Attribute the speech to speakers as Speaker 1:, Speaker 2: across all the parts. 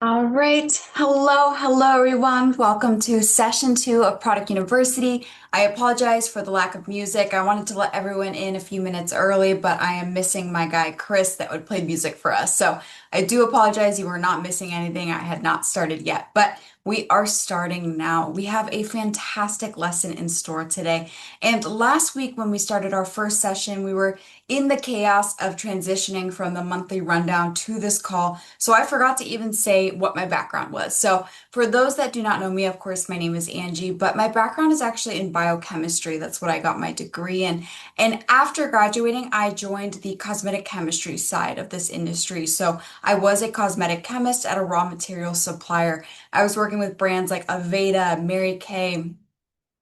Speaker 1: All right. Hello, everyone. Welcome to session two of Product University. I apologize for the lack of music. I wanted to let everyone in a few minutes early, but I am missing my guy Chris that would play music for us. So I do apologize. You are not missing anything. I had not started yet, but we are starting now. We have a fantastic lesson in store today. And last week, when we started our first session, we were in the chaos of transitioning from the monthly rundown to this call. So I forgot to even say what my background was. So for those that do not know me, of course, my name is Angie, but my background is actually in biochemistry. That's what I got my degree in. And after graduating, I joined the cosmetic chemistry side of this industry. So I was a cosmetic chemist at a raw material supplier. I was working with brands like Aveda, Mary Kay,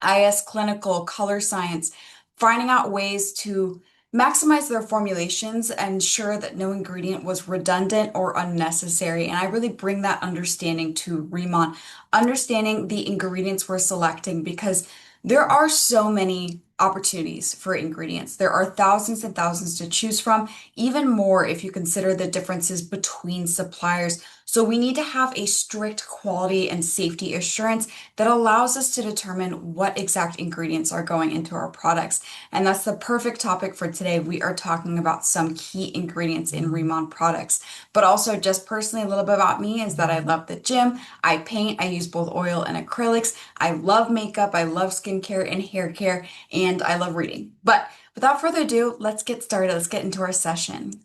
Speaker 1: IS Clinical, Color Science, finding out ways to maximize their formulations and ensure that no ingredient was redundant or unnecessary. And I really bring that understanding to Remon, understanding the ingredients we're selecting because there are so many opportunities for ingredients. There are thousands and thousands to choose from, even more if you consider the differences between suppliers. So we need to have a strict quality and safety assurance that allows us to determine what exact ingredients are going into our products. And that's the perfect topic for today. We are talking about some key ingredients in Remon products. But also, just personally, a little bit about me is that I love the gym. I paint, I use both oil and acrylics. I love makeup, I love skincare and hair care, and I love reading. But without further ado, let's get started. Let's get into our session.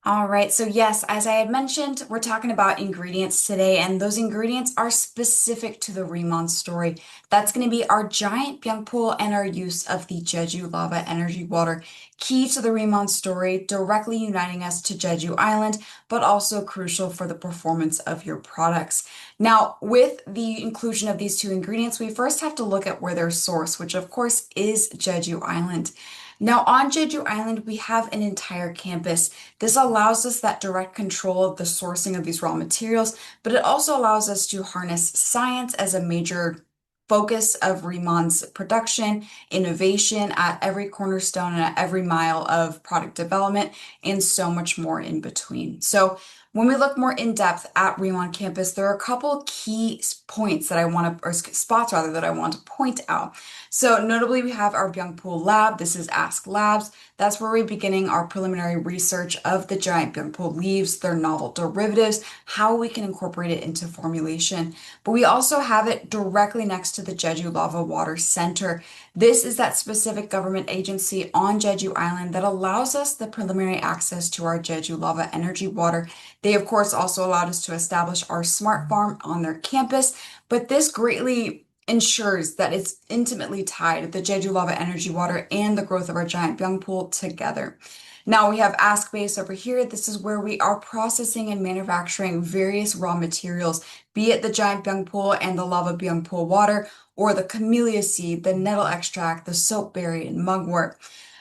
Speaker 1: All right, so yes, as I had mentioned, we're talking about ingredients today, and those ingredients are specific to the Riemann story. That's going to be our giant Byung and our use of the Jeju lava energy water, key to the Riemann story, directly uniting us to Jeju Island, but also crucial for the performance of your products. Now, with the inclusion of these two ingredients, we first have to look at where they're sourced, which of course is Jeju Island. Now, on Jeju Island, we have an entire campus. This allows us that direct control of the sourcing of these raw materials, but it also allows us to harness science as a major focus of Riemann's production, innovation at every cornerstone and at every mile of product development, and so much more in between. So when we look more in depth at Riemann campus, there are a couple key points that I want to, or spots rather, that I want to point out. So notably, we have our Byungpool lab. This is Ask Labs. That's where we're beginning our preliminary research of the giant Byungpool leaves, their novel derivatives, how we can incorporate it into formulation. But we also have it directly next to the Jeju Lava Water Center. This is that specific government agency on Jeju Island that allows us the preliminary access to our Jeju Lava energy water. They, of course, also allowed us to establish our smart farm on their campus, but this greatly ensures that it's intimately tied, the Jeju Lava energy water and the growth of our giant Byungpool together. Now we have Ask Base over here. This is where we are processing and manufacturing various raw materials, be it the giant Byungpool and the lava Byungpool water, or the camellia seed, the nettle extract, the soapberry, and mugwort.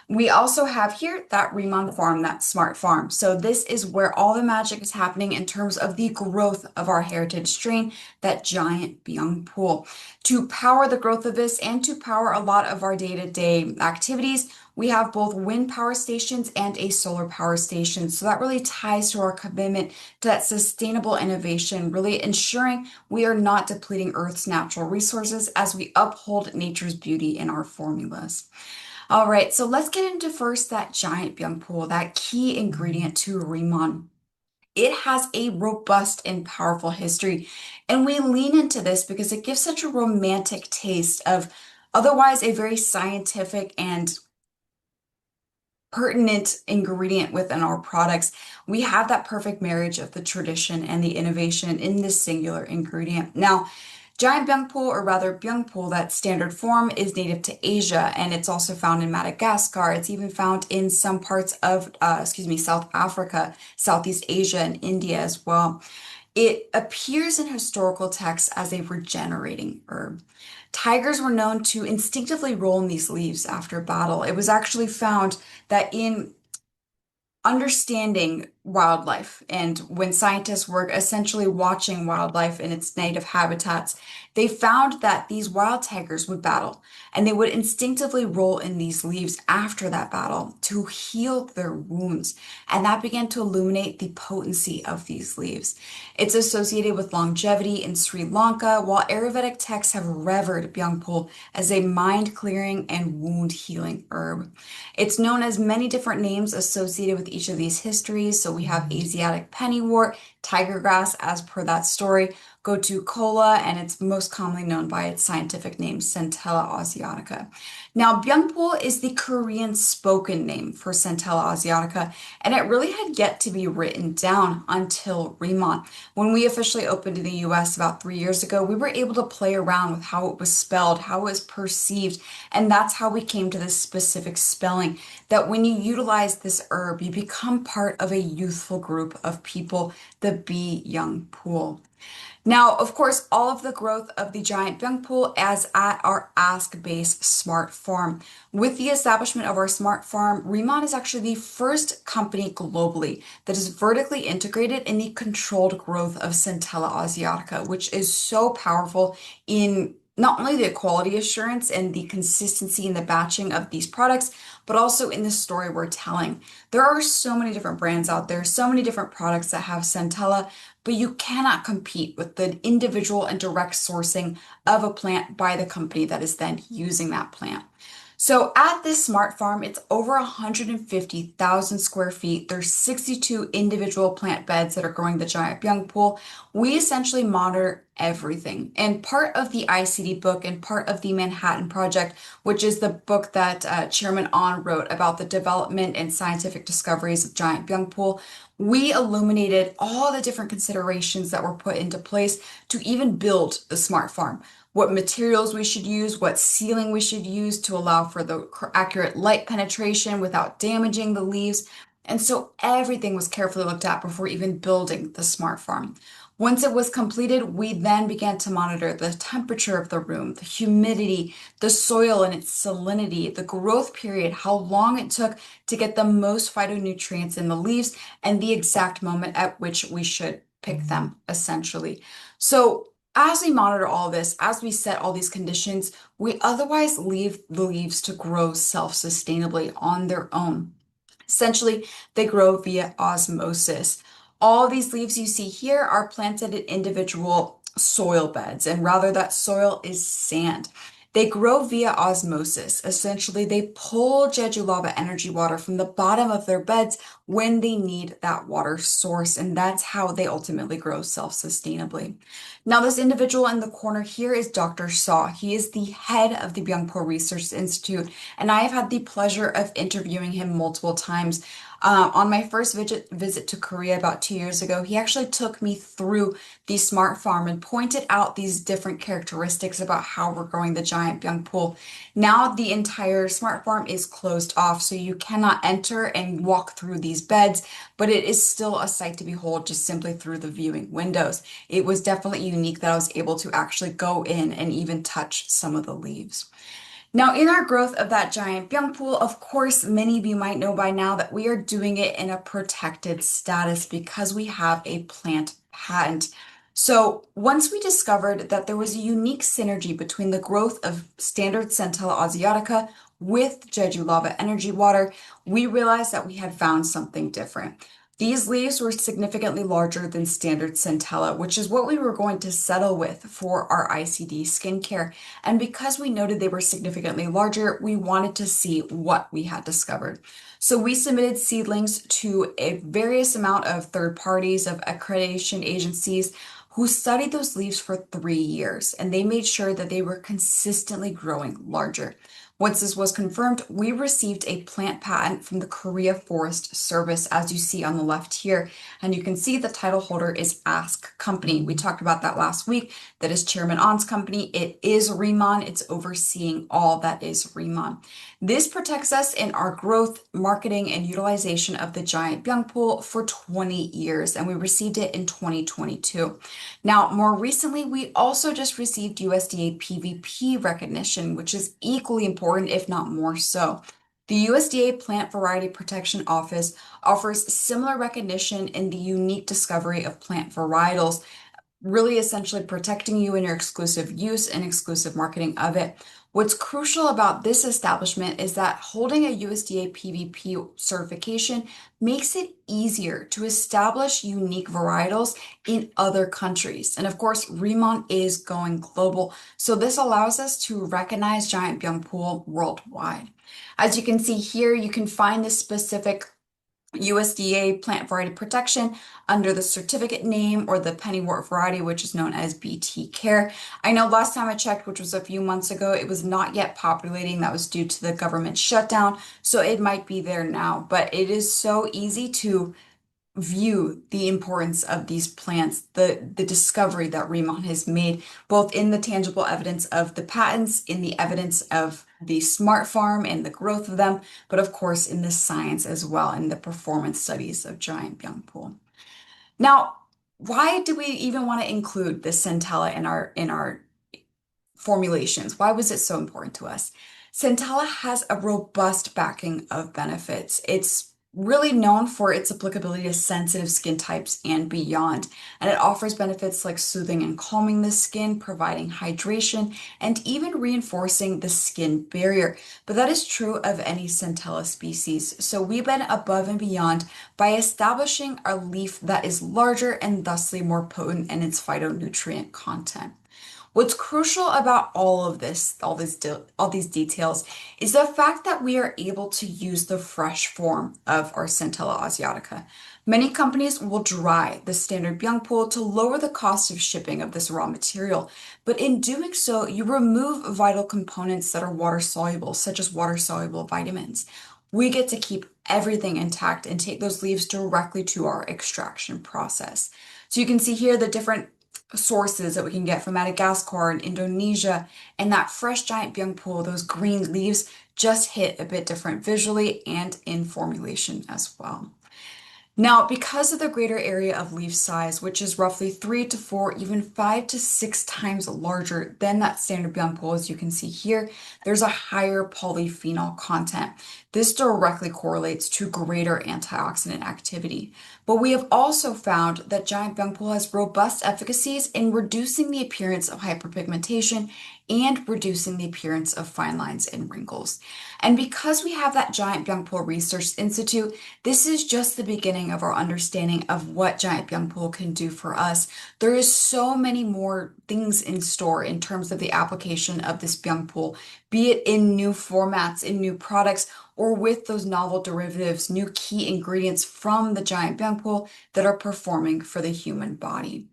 Speaker 1: We also have here that Riemann farm, that smart farm. So this is where all the magic is happening in terms of the growth of our heritage strain, that giant Byungpool. To power the growth of this and to power a lot of our day-to-day activities, we have both wind power stations and a solar power station. So that really ties to our commitment to that sustainable innovation, really ensuring we are not depleting Earth's natural resources as we uphold nature's beauty in our formulas. All right, so let's get into first that giant Byungpool, that key ingredient to Riemann. It has a robust and powerful history, and we lean into this because it gives such a romantic taste of otherwise a very scientific and pertinent ingredient within our products. We have that perfect marriage of the tradition and the innovation in this singular ingredient. Now, giant Byungpool, or rather Byungpool, that standard form is native to Asia, and it's also found in Madagascar. It's even found in some parts of, South Africa, Southeast Asia, and India as well. It appears in historical texts as a regenerating herb. Tigers were known to instinctively roll in these leaves after battle. It was actually found that in understanding wildlife. And when scientists were essentially watching wildlife in its native habitats, they found that these wild tigers would battle and they would instinctively roll in these leaves after that battle to heal their wounds. And that began to illuminate the potency of these leaves. It's associated with longevity in Sri Lanka, while Ayurvedic texts have revered Byangpul as a mind clearing and wound healing herb. It's known as many different names associated with each of these histories. So we have Asiatic pennywort, tiger grass, as per that story, go to cola, and it's most commonly known by its scientific name, Centella asiatica. Now, Byungpul is the Korean spoken name for Centella asiatica, and it really had yet to be written down until Riemann. When we officially opened in the US about 3 years ago, we were able to play around with how it was spelled, how it was perceived, and that's how we came to this specific spelling. That when you utilize this herb, you become part of a youthful group of people, the Bee Young Pool. Now, of course, all of the growth of the giant Byung pool as at our Ask-based smart farm. With the establishment of our smart farm, Remon is actually the first company globally that is vertically integrated in the controlled growth of Centella asiatica, which is so powerful in not only the quality assurance and the consistency in the batching of these products, but also in the story we're telling. There are so many different brands out there, so many different products that have Centella, but you cannot compete with the individual and direct sourcing of a plant by the company that is then using that plant. So at this smart farm, it's over 150,000 square feet. There's 62 individual plant beds that are growing the giant byung pool. We essentially monitor everything. And part of the ICD book and part of the Manhattan Project, which is the book that Chairman On wrote about the development and scientific discoveries of giant byung pool, we illuminated all the different considerations that were put into place to even build the smart farm. What materials we should use, what sealing we should use to allow for the accurate light penetration without damaging the leaves. And so everything was carefully looked at before even building the smart farm. Once it was completed, we then began to monitor the temperature of the room, the humidity, the soil and its salinity, the growth period, how long it took to get the most phytonutrients in the leaves, and the exact moment at which we should pick them, essentially. So as we monitor all this, as we set all these conditions, we otherwise leave the leaves to grow self-sustainably on their own. Essentially, they grow via osmosis. All these leaves you see here are planted in individual soil beds, and rather that soil is sand. They grow via osmosis. Essentially, they pull Jeju lava energy water from the bottom of their beds when they need that water source, and that's how they ultimately grow self-sustainably. Now, this individual in the corner here is Dr. Saw. He is the head of the Byungpo Research Institute, and I have had the pleasure of interviewing him multiple times. On my first visit to Korea about 2 years ago, he actually took me through the smart farm and pointed out these different characteristics about how we're growing the giant Byungpool. Now the entire smart farm is closed off, so you cannot enter and walk through these beds, but it is still a sight to behold just simply through the viewing windows. It was definitely unique that I was able to actually go in and even touch some of the leaves. Now, in our growth of that giant byung pool, of course, many of you might know by now that we are doing it in a protected status because we have a plant patent. So once we discovered that there was a unique synergy between the growth of standard Centella asiatica with Jeju lava energy water, we realized that we had found something different. These leaves were significantly larger than standard Centella, which is what we were going to settle with for our ICD skincare. And because we noted they were significantly larger, we wanted to see what we had discovered. So we submitted seedlings to a various amount of third parties, of accreditation agencies who studied those leaves for 3 years, and they made sure that they were consistently growing larger. Once this was confirmed, we received a plant patent from the Korea Forest Service, as you see on the left here. And you can see the title holder is Ask Company. We talked about that last week. That is Chairman On's company. It is Riemann. It's overseeing all that is Riemann. This protects us in our growth, marketing, and utilization of the giant byung pool for 20 years, and we received it in 2022. Now, more recently, we also just received USDA PVP recognition, which is equally important, if not more so. The USDA Plant Variety Protection Office offers similar recognition in the unique discovery of plant varietals, really essentially protecting you in your exclusive use and exclusive marketing of it. What's crucial about this establishment is that holding a USDA PVP certification makes it easier to establish unique varietals in other countries. And of course, Remont is going global, so this allows us to recognize giant byungpool worldwide. As you can see here, you can find this specific USDA plant variety protection under the certificate name or the pennywort variety, which is known as BT Care. I know last time I checked, which was a few months ago, it was not yet populating. That was due to the government shutdown, so it might be there now, but it is so easy to view the importance of these plants, the discovery that Remont has made, both in the tangible evidence of the patents, in the evidence of the smart farm and the growth of them, but of course in the science as well, in the performance studies of giant byungpool. Now, why do we even want to include the centella in our formulations? Why was it so important to us? Centella has a robust backing of benefits. It's really known for its applicability to sensitive skin types and beyond, and it offers benefits like soothing and calming the skin, providing hydration, and even reinforcing the skin barrier. But that is true of any centella species. So we've been above and beyond by establishing a leaf that is larger and thusly more potent in its phytonutrient content. What's crucial about all of this, all these details, is the fact that we are able to use the fresh form of our Centella asiatica. Many companies will dry the standard byungpool to lower the cost of shipping of this raw material, but in doing so, you remove vital components that are water soluble, such as water soluble vitamins. We get to keep everything intact and take those leaves directly to our extraction process. So you can see here the different sources that we can get from Madagascar and Indonesia, and that fresh giant byungpool, those green leaves, just hit a bit different visually and in formulation as well. Now, because of the greater area of leaf size, which is roughly 3 to 4, even 5 to 6 times larger than that standard byungpool, as you can see here, there's a higher polyphenol content. This directly correlates to greater antioxidant activity. But we have also found that giant byungpool has robust efficacies in reducing the appearance of hyperpigmentation and reducing the appearance of fine lines and wrinkles. And because we have that Giant Byungpool Research Institute, this is just the beginning of our understanding of what Giant Byungpool can do for us. There is so many more things in store in terms of the application of this Byungpool, be it in new formats, in new products, or with those novel derivatives, new key ingredients from the Giant Byungpool that are performing for the human body.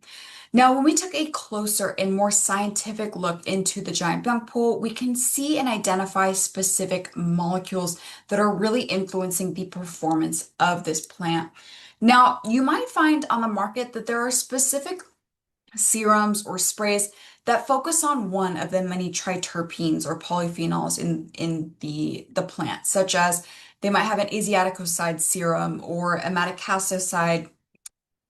Speaker 1: Now, when we took a closer and more scientific look into the giant byungpool, we can see and identify specific molecules that are really influencing the performance of this plant. Now, you might find on the market that there are specific serums or sprays that focus on one of the many triterpenes or polyphenols in the plant, such as they might have an asiaticoside serum or a madecassoside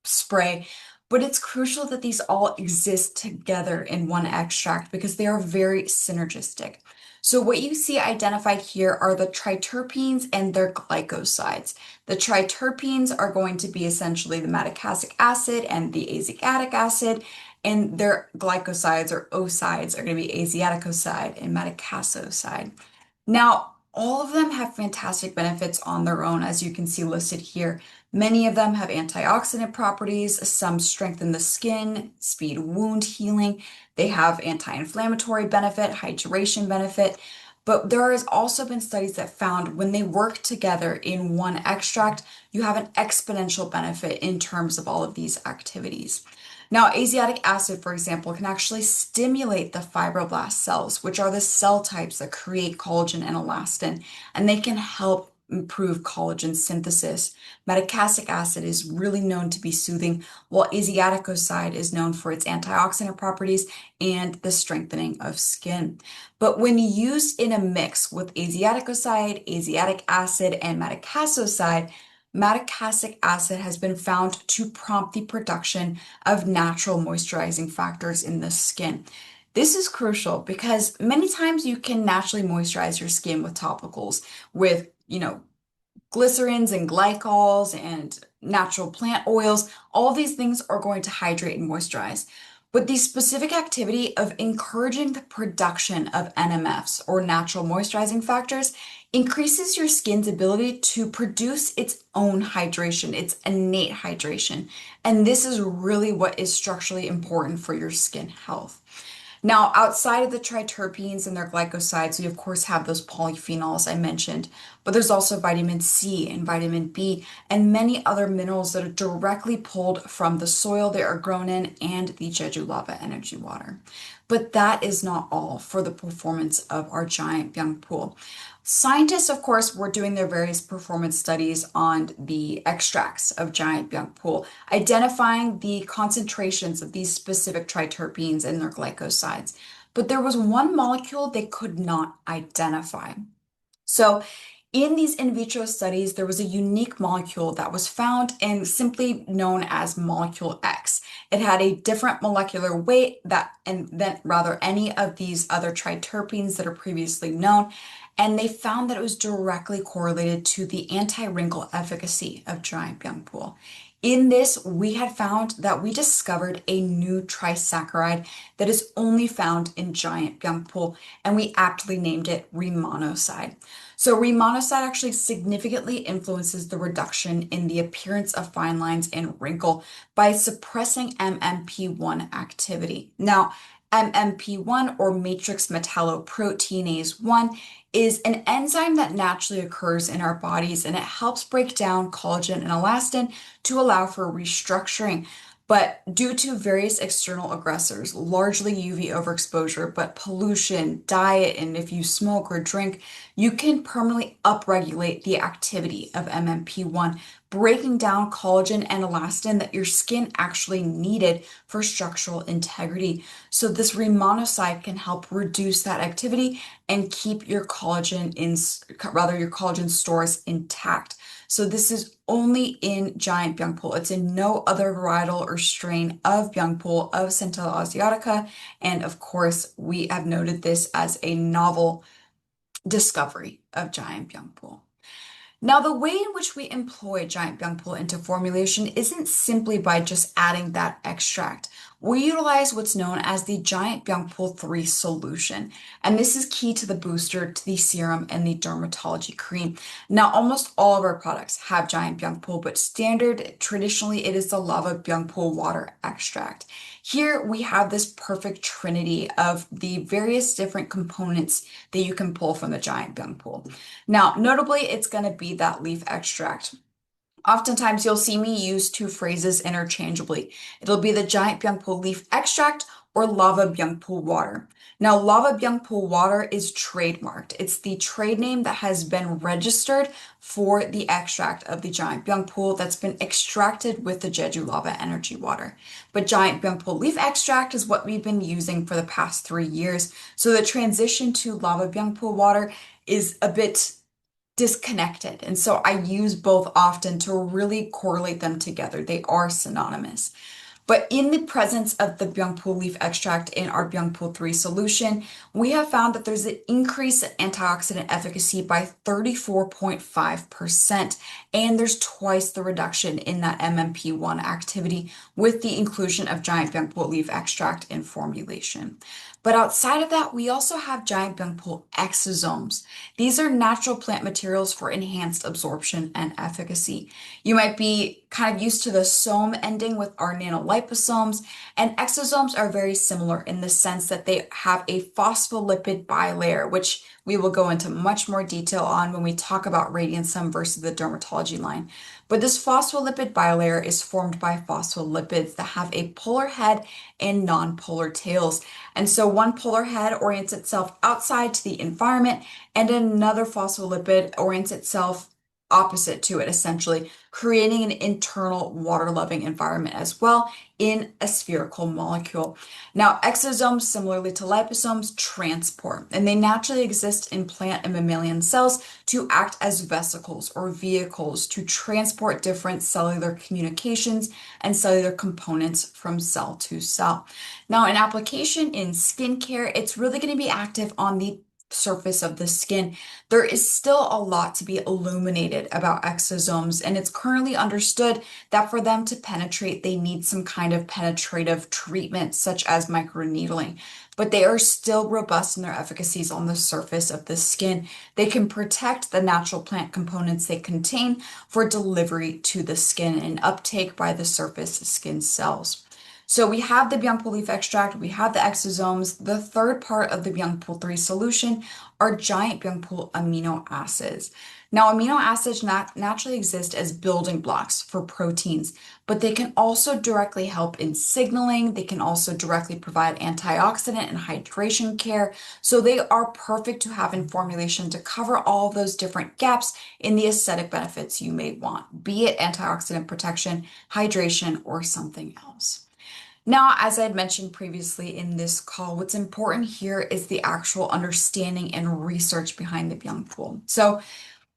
Speaker 1: spray, but it's crucial that these all exist together in one extract because they are very synergistic. So what you see identified here are the triterpenes and their glycosides. The triterpenes are going to be essentially the madecassic acid and the asiatic acid, and their glycosides or osides are going to be asiaticoside and madecassoside. Now, all of them have fantastic benefits on their own, as you can see listed here. Many of them have antioxidant properties, some strengthen the skin, speed wound healing. They have anti-inflammatory benefit, hydration benefit. But there has also been studies that found when they work together in one extract, you have an exponential benefit in terms of all of these activities. Now, asiatic acid, for example, can actually stimulate the fibroblast cells, which are the cell types that create collagen and elastin, and they can help improve collagen synthesis. Madecassic acid is really known to be soothing, while asiaticoside is known for its antioxidant properties and the strengthening of skin. But when used in a mix with asiaticoside, asiatic acid, and madecassoside, madecassic acid has been found to prompt the production of natural moisturizing factors in the skin. This is crucial because many times you can naturally moisturize your skin with topicals with, glycerins and glycols and natural plant oils. All of these things are going to hydrate and moisturize. But the specific activity of encouraging the production of NMFs or natural moisturizing factors increases your skin's ability to produce its own hydration, its innate hydration. And this is really what is structurally important for your skin health. Now, outside of the triterpenes and their glycosides, we of course have those polyphenols I mentioned, but there's also vitamin C and vitamin B and many other minerals that are directly pulled from the soil they are grown in and the Jeju lava energy water. But that is not all for the performance of our giant Byung pool. Scientists, of course, were doing their various performance studies on the extracts of giant Byung pool, identifying the concentrations of these specific triterpenes and their glycosides. But there was one molecule they could not identify. So, in these in vitro studies, there was a unique molecule that was found and simply known as molecule X. It had a different molecular weight than rather any of these other triterpenes that are previously known, and they found that it was directly correlated to the anti-wrinkle efficacy of giant Byung pool. In this, we had found that we discovered a new trisaccharide that is only found in giant Byung pool, and we aptly named it remonoside. So remonoside actually significantly influences the reduction in the appearance of fine lines and wrinkle by suppressing MMP1 activity. Now, MMP1 or matrix metalloproteinase 1 is an enzyme that naturally occurs in our bodies and it helps break down collagen and elastin to allow for restructuring. But due to various external aggressors, largely UV overexposure, but pollution, diet, and if you smoke or drink, you can permanently upregulate the activity of MMP1, breaking down collagen and elastin that your skin actually needed for structural integrity. So this remonoside can help reduce that activity and keep your your collagen stores intact. So this is only in giant Byung pool. It's in no other varietal or strain of Byung pool of Centella asiatica. And of course, we have noted this as a novel discovery of giant Byung pool. Now, the way in which we employ giant Byung pool into formulation isn't simply by just adding that extract. We utilize what's known as the giant Byung pool 3 solution, and this is key to the booster, to the serum, and the dermatology cream. Now, almost all of our products have giant Byung pool, but standard, traditionally, it is the lava Byung pool water extract. Here we have this perfect trinity of the various different components that you can pull from the giant Byung pool. Now, notably, it's going to be that leaf extract. Oftentimes, you'll see me use two phrases interchangeably. It'll be the giant Byung pool leaf extract or lava Byung pool water. Now, lava Byung pool water is trademarked. It's the trade name that has been registered for the extract of the giant Byung pool that's been extracted with the Jeju lava energy water. But giant Byung pool leaf extract is what we've been using for the past 3 years. So the transition to lava Byung pool water is a bit disconnected. And so I use both often to really correlate them together. They are synonymous. But in the presence of the Byung pool leaf extract in our Byung pool 3 solution, we have found that there's an increase in antioxidant efficacy by 34.5%. And there's twice the reduction in that MMP1 activity with the inclusion of giant Byung pool leaf extract in formulation. But outside of that, we also have giant Byung pool exosomes. These are natural plant materials for enhanced absorption and efficacy. You might be kind of used to the some ending with our nanoliposomes, and exosomes are very similar in the sense that they have a phospholipid bilayer, which we will go into much more detail on when we talk about radiantsum versus the dermatology line. But this phospholipid bilayer is formed by phospholipids that have a polar head and non-polar tails. And so one polar head orients itself outside to the environment, and another phospholipid orients itself opposite to it, essentially, creating an internal water-loving environment as well in a spherical molecule. Now, exosomes, similarly to liposomes, transport, and they naturally exist in plant and mammalian cells to act as vesicles or vehicles to transport different cellular communications and cellular components from cell to cell. Now, an application in skincare, it's really going to be active on the surface of the skin. There is still a lot to be illuminated about exosomes, and it's currently understood that for them to penetrate, they need some kind of penetrative treatment, such as microneedling. But they are still robust in their efficacies on the surface of the skin. They can protect the natural plant components they contain for delivery to the skin and uptake by the surface skin cells. So we have the Biangpo leaf extract, we have the exosomes. The third part of the Biangpo 3 solution are giant Biangpo amino acids. Now, amino acids naturally exist as building blocks for proteins, but they can also directly help in signaling. They can also directly provide antioxidant and hydration care. So they are perfect to have in formulation to cover all of those different gaps in the aesthetic benefits you may want, be it antioxidant protection, hydration, or something else. Now, as I had mentioned previously in this call, what's important here is the actual understanding and research behind the Byung-Pool. So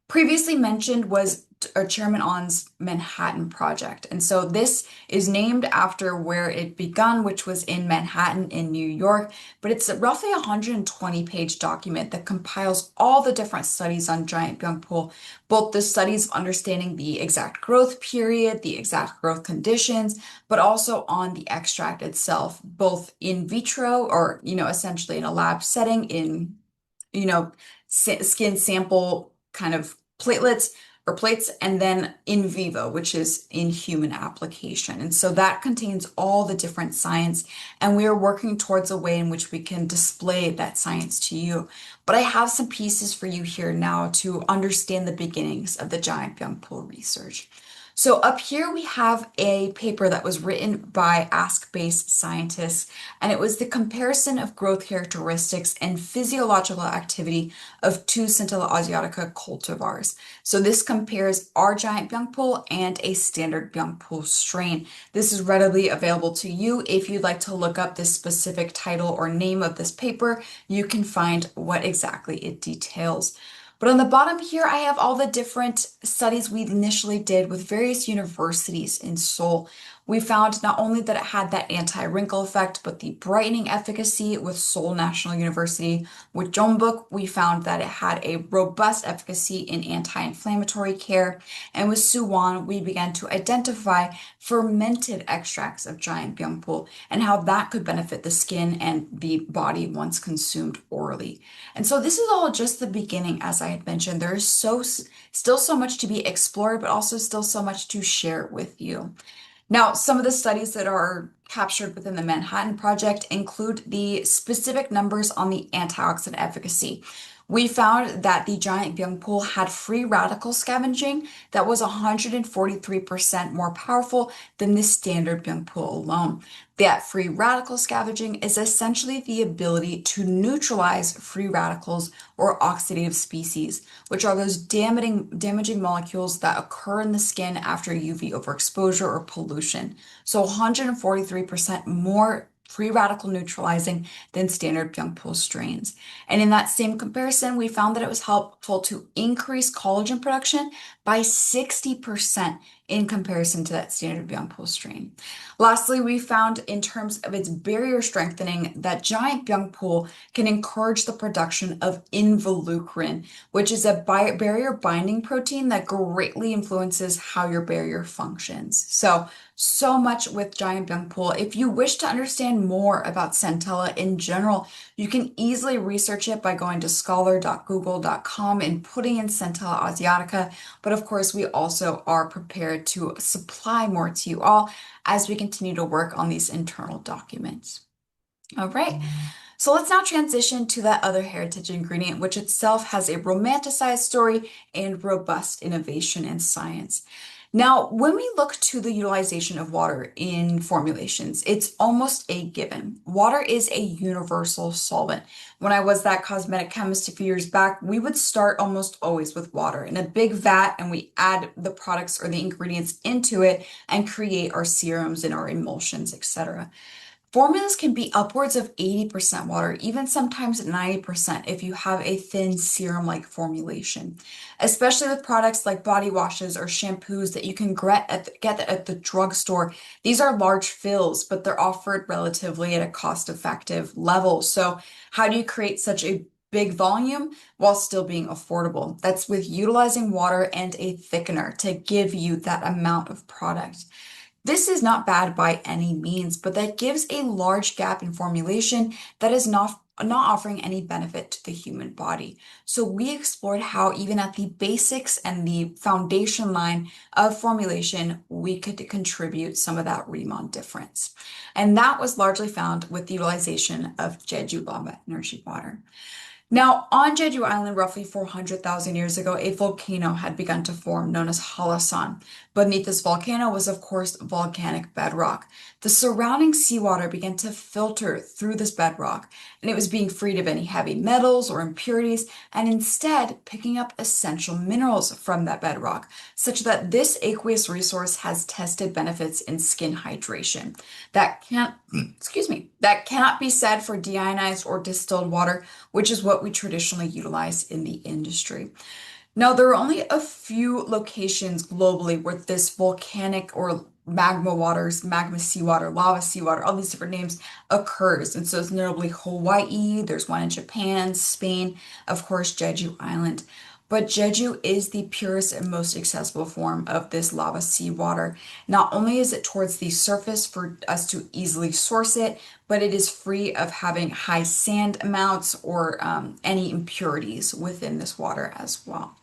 Speaker 1: previously mentioned was Chairman On's Manhattan Project. And so this is named after where it begun, which was in Manhattan in New York. But it's roughly a 120-page document that compiles all the different studies on giant Byung-Pool, both the studies of understanding the exact growth period, the exact growth conditions, but also on the extract itself, both in vitro or, essentially in a lab setting in, skin sample kind of platelets or plates, and then in vivo, which is in human application. And so that contains all the different science, and we are working towards a way in which we can display that science to you. But I have some pieces for you here now to understand the beginnings of the giant Byung-Pool research. So up here we have a paper that was written by Ask-based scientists, and it was the comparison of growth characteristics and physiological activity of two Centella asiatica cultivars. So this compares our giant Byung-Pool and a standard Byung-Pool strain. This is readily available to you. If you'd like to look up this specific title or name of this paper, you can find what exactly it details. But on the bottom here, I have all the different studies we initially did with various universities in Seoul. We found not only that it had that anti-wrinkle effect, but the brightening efficacy with Seoul National University. With Jeonbuk, we found that it had a robust efficacy in anti-inflammatory care. And with Suwon, we began to identify fermented extracts of giant Byung-Pool and how that could benefit the skin and the body once consumed orally. And so this is all just the beginning, as I had mentioned. There is still so much to be explored, but also still so much to share with you. Now, some of the studies that are captured within the Manhattan Project include the specific numbers on the antioxidant efficacy. We found that the giant Byung-Pool had free radical scavenging that was 143% more powerful than the standard Byung-Pool alone. That free radical scavenging is essentially the ability to neutralize free radicals or oxidative species, which are those damaging molecules that occur in the skin after UV overexposure or pollution. So 143% more free radical neutralizing than standard Byung-Pool strains. And in that same comparison, we found that it was helpful to increase collagen production by 60% in comparison to that standard Byung-Pool strain. Lastly, we found in terms of its barrier strengthening that giant Byung-Pool can encourage the production of involucrin, which is a barrier binding protein that greatly influences how your barrier functions. So much with giant Byung-Pool. If you wish to understand more about Centella in general, you can easily research it by going to scholar.google.com and putting in Centella asiatica. But of course, we also are prepared to supply more to you all as we continue to work on these internal documents. All right. So let's now transition to that other heritage ingredient, which itself has a romanticized story and robust innovation in science. Now, when we look to the utilization of water in formulations, it's almost a given. Water is a universal solvent. When I was that cosmetic chemist a few years back, we would start almost always with water in a big vat, and we add the products or the ingredients into it and create our serums and our emulsions, etc. Formulas can be upwards of 80% water, even sometimes 90% if you have a thin serum-like formulation, especially with products like body washes or shampoos that you can get at the drugstore. These are large fills, but they're offered relatively at a cost-effective level. So how do you create such a big volume while still being affordable? That's with utilizing water and a thickener to give you that amount of product. This is not bad by any means, but that gives a large gap in formulation that is not offering any benefit to the human body. So we explored how even at the basics and the foundation line of formulation, we could contribute some of that Riemann difference. And that was largely found with the utilization of Jeju lava energy water. Now, on Jeju Island, roughly 400,000 years ago, a volcano had begun to form known as Halasan. Beneath this volcano was, of course, volcanic bedrock. The surrounding seawater began to filter through this bedrock, and it was being freed of any heavy metals or impurities, and instead picking up essential minerals from that bedrock, such that this aqueous resource has tested benefits in skin hydration. That can't, excuse me, that cannot be said for deionized or distilled water, which is what we traditionally utilize in the industry. Now, there are only a few locations globally where this volcanic or magma waters, magma seawater, lava seawater, all these different names occurs. And so it's notably Hawaii, there's one in Japan, Spain, of course, Jeju Island. But Jeju is the purest and most accessible form of this lava seawater. Not only is it towards the surface for us to easily source it, but it is free of having high sand amounts or any impurities within this water as well.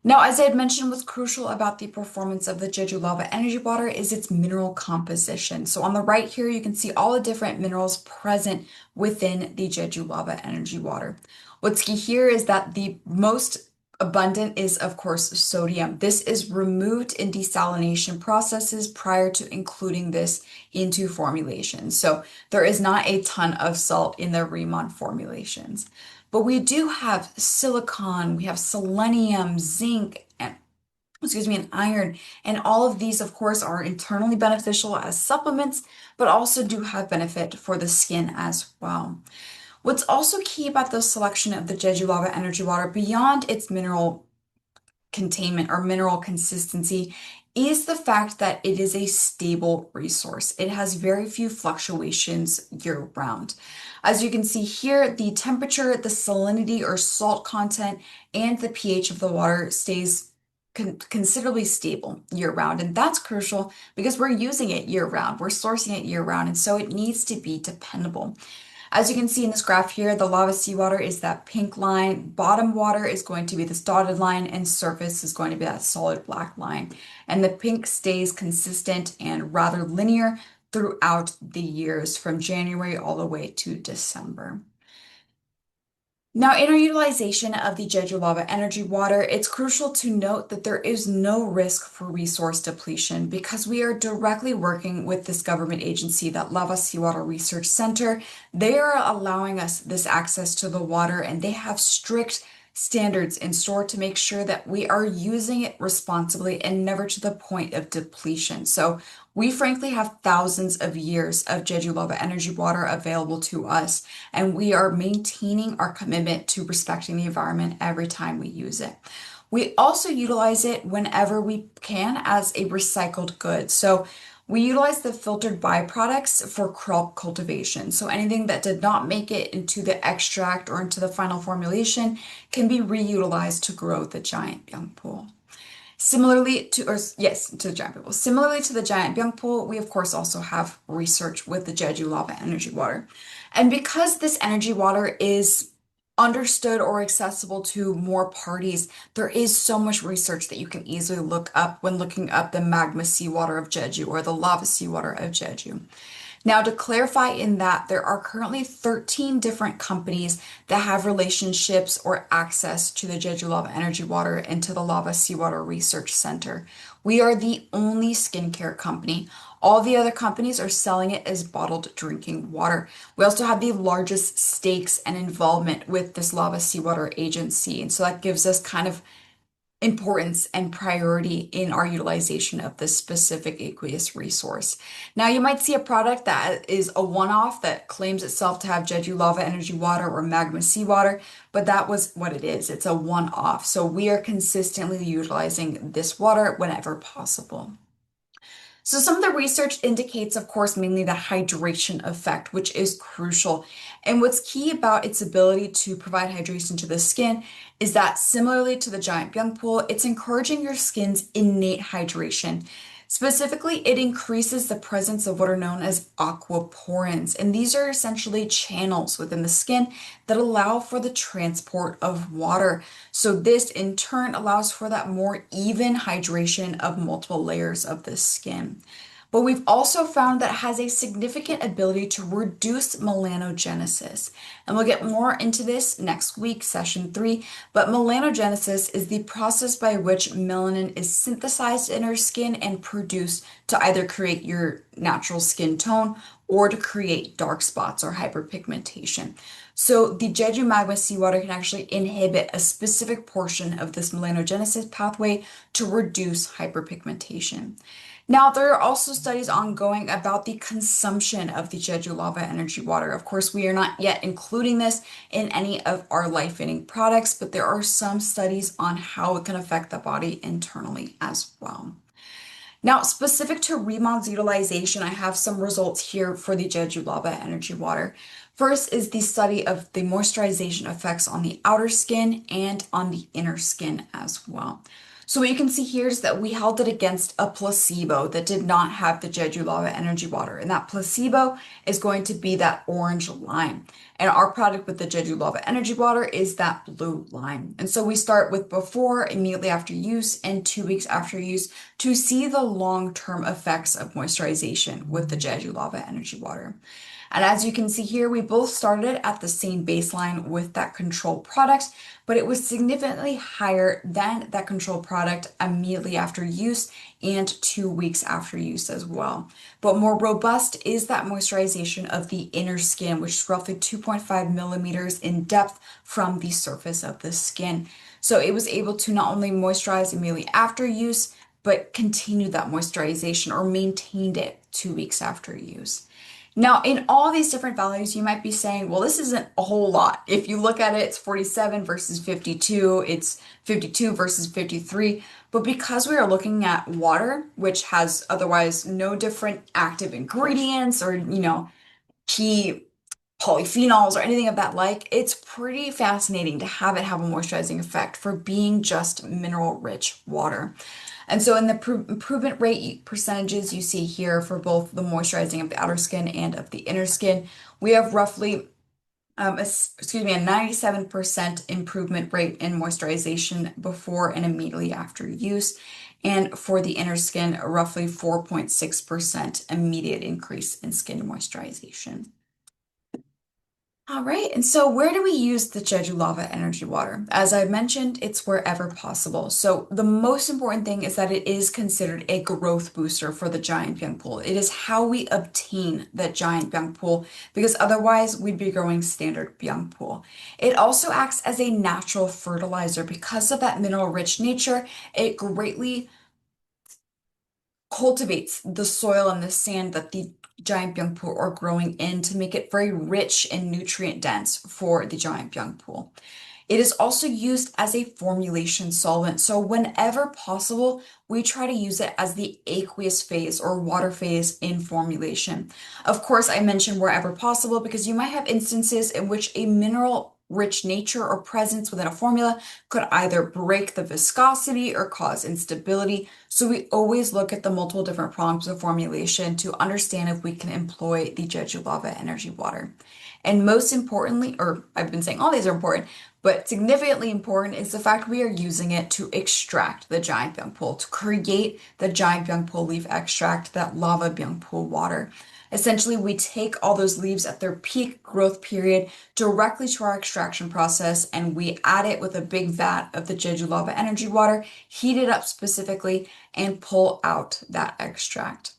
Speaker 1: Now, as I had mentioned, what's crucial about the performance of the Jeju Lava Energy Water is its mineral composition. So on the right here, you can see all the different minerals present within the Jeju Lava Energy Water. What's key here is that the most abundant is, of course, sodium. This is removed in desalination processes prior to including this into formulations. So there is not a ton of salt in the Riemann formulations. But we do have silicon, we have selenium, zinc, and excuse me, and iron. And all of these, of course, are internally beneficial as supplements, but also do have benefit for the skin as well. What's also key about the selection of the Jeju Lava Energy Water beyond its mineral containment or mineral consistency is the fact that it is a stable resource. It has very few fluctuations year round. As you can see here, the temperature, the salinity or salt content, and the pH of the water stays considerably stable year round. And that's crucial because we're using it year round, we're sourcing it year round, and so it needs to be dependable. As you can see in this graph here, the lava seawater is that pink line, bottom water is going to be this dotted line, and surface is going to be that solid black line. And the pink stays consistent and rather linear throughout the years from January all the way to December. Now, in our utilization of the Jeju Lava Energy Water, it's crucial to note that there is no risk for resource depletion because we are directly working with this government agency, that Lava Seawater Research Center. They are allowing us this access to the water, and they have strict standards in store to make sure that we are using it responsibly and never to the point of depletion. So we frankly have thousands of years of Jeju Lava Energy Water available to us, and we are maintaining our commitment to respecting the environment every time we use it. We also utilize it whenever we can as a recycled good. So we utilize the filtered byproducts for crop cultivation. So anything that did not make it into the extract or into the final formulation can be reutilized to grow the giant byungpool. Similarly to, or yes, to the giant byungpool. Similarly to the giant byungpool, we of course also have research with the Jeju Lava Energy Water. And because this energy water is understood or accessible to more parties, there is so much research that you can easily look up when looking up the magma seawater of Jeju or the lava seawater of Jeju. Now, to clarify in that, there are currently 13 different companies that have relationships or access to the Jeju Lava Energy Water and to the Lava Seawater Research Center. We are the only skincare company. All the other companies are selling it as bottled drinking water. We also have the largest stakes and involvement with this Lava Seawater Agency. And so that gives us kind of importance and priority in our utilization of this specific aqueous resource. Now, you might see a product that is a one-off that claims itself to have Jeju lava energy water or magma seawater, but that was what it is. It's a one-off. So we are consistently utilizing this water whenever possible. So some of the research indicates, of course, mainly the hydration effect, which is crucial. And what's key about its ability to provide hydration to the skin is that similarly to the giant byung pool, it's encouraging your skin's innate hydration. Specifically, it increases the presence of what are known as aquaporins, and these are essentially channels within the skin that allow for the transport of water. So this in turn allows for that more even hydration of multiple layers of the skin. But we've also found that it has a significant ability to reduce melanogenesis. And we'll get more into this next week, session 3. But melanogenesis is the process by which melanin is synthesized in our skin and produced to either create your natural skin tone or to create dark spots or hyperpigmentation. So the Jeju magma seawater can actually inhibit a specific portion of this melanogenesis pathway to reduce hyperpigmentation. Now, there are also studies ongoing about the consumption of the Jeju lava energy water. Of course, we are not yet including this in any of our life-fitting products, but there are some studies on how it can affect the body internally as well. Now, specific to Rimon's utilization, I have some results here for the Jeju lava energy water. First is the study of the moisturization effects on the outer skin and on the inner skin as well. So what you can see here is that we held it against a placebo that did not have the Jeju lava energy water, and that placebo is going to be that orange line. And our product with the Jeju lava energy water is that blue line. And so we start with before, immediately after use, and 2 weeks after use to see the long-term effects of moisturization with the Jeju lava energy water. And as you can see here, we both started at the same baseline with that control product, but it was significantly higher than that control product immediately after use and 2 weeks after use as well. But more robust is that moisturization of the inner skin, which is roughly 2.5 millimeters in depth from the surface of the skin. So it was able to not only moisturize immediately after use, but continue that moisturization or maintained it 2 weeks after use. Now, in all these different values, you might be saying, well, this isn't a whole lot. If you look at it, it's 47 versus 52, it's 52 versus 53. But because we are looking at water, which has otherwise no different active ingredients or, key polyphenols or anything of that like, it's pretty fascinating to have it have a moisturizing effect for being just mineral rich water. And so in the improvement rate percentages you see here for both the moisturizing of the outer skin and of the inner skin, we have roughly a 97% improvement rate in moisturization before and immediately after use. And for the inner skin, a roughly 4.6% immediate increase in skin moisturization. All right, and so where do we use the Jeju lava energy water? As I mentioned, it's wherever possible. So the most important thing is that it is considered a growth booster for the giant byung pool. It is how we obtain that giant byung pool because otherwise we'd be growing standard byung pool. It also acts as a natural fertilizer because of that mineral rich nature. It greatly cultivates the soil and the sand that the giant byung pool are growing in to make it very rich and nutrient dense for the giant byung pool. It is also used as a formulation solvent. So whenever possible, we try to use it as the aqueous phase or water phase in formulation. Of course, I mentioned wherever possible because you might have instances in which a mineral rich nature or presence within a formula could either break the viscosity or cause instability. So we always look at the multiple different problems of formulation to understand if we can employ the Jeju lava energy water. And most importantly, or I've been saying all these are important, but significantly important is the fact we are using it to extract the giant byung pool, to create the giant byung pool leaf extract, that lava byung pool water. Essentially, we take all those leaves at their peak growth period directly to our extraction process and we add it with a big vat of the Jeju lava energy water, heat it up specifically, and pull out that extract.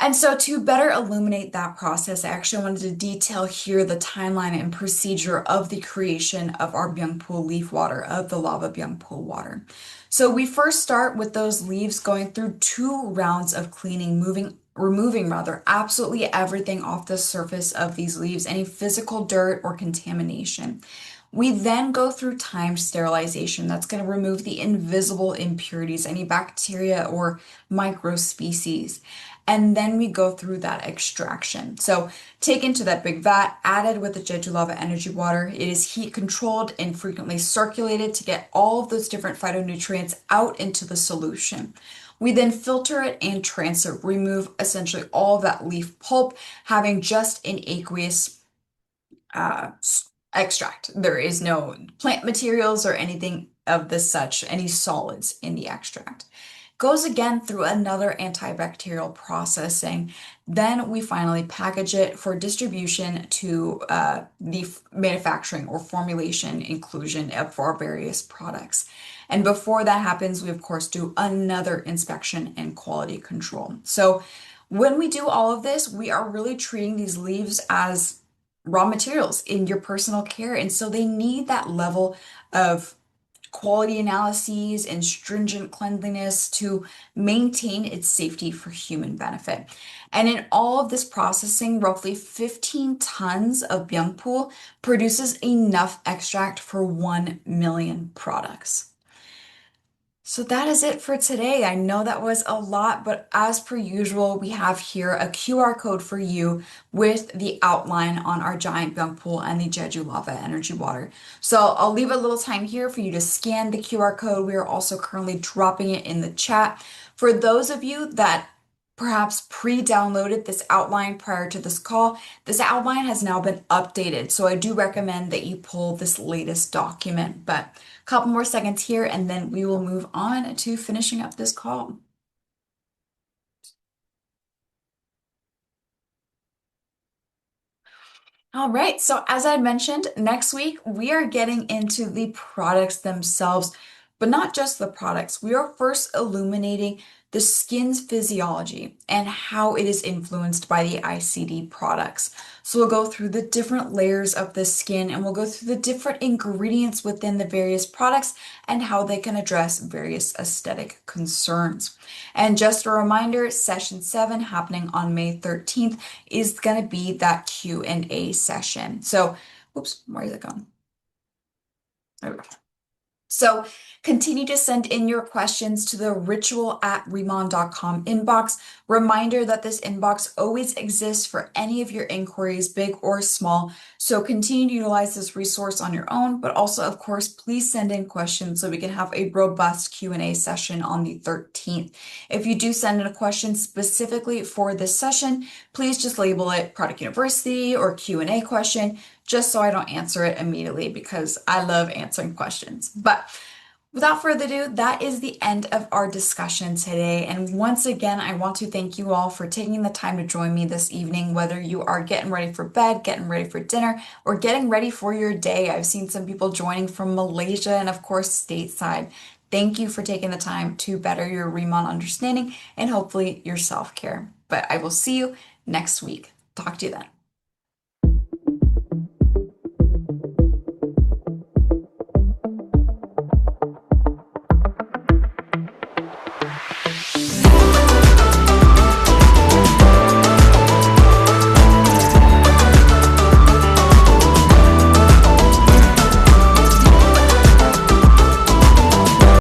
Speaker 1: And so, to better illuminate that process, I actually wanted to detail here the timeline and procedure of the creation of our Byungpool leaf water, of the lava Byungpool water. So, we first start with those leaves going through 2 rounds of cleaning, removing rather, absolutely everything off the surface of these leaves, any physical dirt or contamination. We then go through timed sterilization. That's going to remove the invisible impurities, any bacteria or microspecies. And then we go through that extraction. So taken to that big vat, added with the Jeju lava energy water. It is heat controlled and frequently circulated to get all of those different phytonutrients out into the solution. We then filter it and transfer, remove essentially all of that leaf pulp, having just an aqueous uh, extract. There is no plant materials or anything of this such, any solids in the extract. Goes again through another antibacterial processing. Then we finally package it for distribution to the manufacturing or formulation inclusion for our various products. And before that happens, we of course do another inspection and quality control. So when we do all of this, we are really treating these leaves as raw materials in your personal care. And so they need that level of quality analyses and stringent cleanliness to maintain its safety for human benefit. And in all of this processing, roughly 15 tons of Byungpool produces enough extract for 1 million products. So that is it for today. I know that was a lot, but as per usual, we have here a QR code for you with the outline on our giant Byungpool and the Jeju lava energy water. So I'll leave a little time here for you to scan the QR code. We are also currently dropping it in the chat. For those of you that perhaps pre-downloaded this outline prior to this call, this outline has now been updated. So I do recommend that you pull this latest document, but couple more seconds here, and then we will move on to finishing up this call. All right, so as I mentioned, next week we are getting into the products themselves, but not just the products. We are first illuminating the skin's physiology and how it is influenced by the ICD products. So we'll go through the different layers of the skin and we'll go through the different ingredients within the various products and how they can address various aesthetic concerns. And just a reminder, session 7 happening on May 13th is going to be that Q&A session. So, whoops, where is it going? There we go. So continue to send in your questions to the ritual@remon.com inbox. Reminder that this inbox always exists for any of your inquiries, big or small. So continue to utilize this resource on your own, but also, of course, please send in questions so we can have a robust Q&A session on the 13th. If you do send in a question specifically for this session, please just label it Product University or Q&A question, just so I don't answer it immediately because I love answering questions. But without further ado, that is the end of our discussion today. And once again, I want to thank you all for taking the time to join me this evening, whether you are getting ready for bed, getting ready for dinner, or getting ready for your day. I've seen some people joining from Malaysia and, of course, stateside. Thank you for taking the time to better your Remon understanding and hopefully your self-care. But I will see you next week. Talk to you then.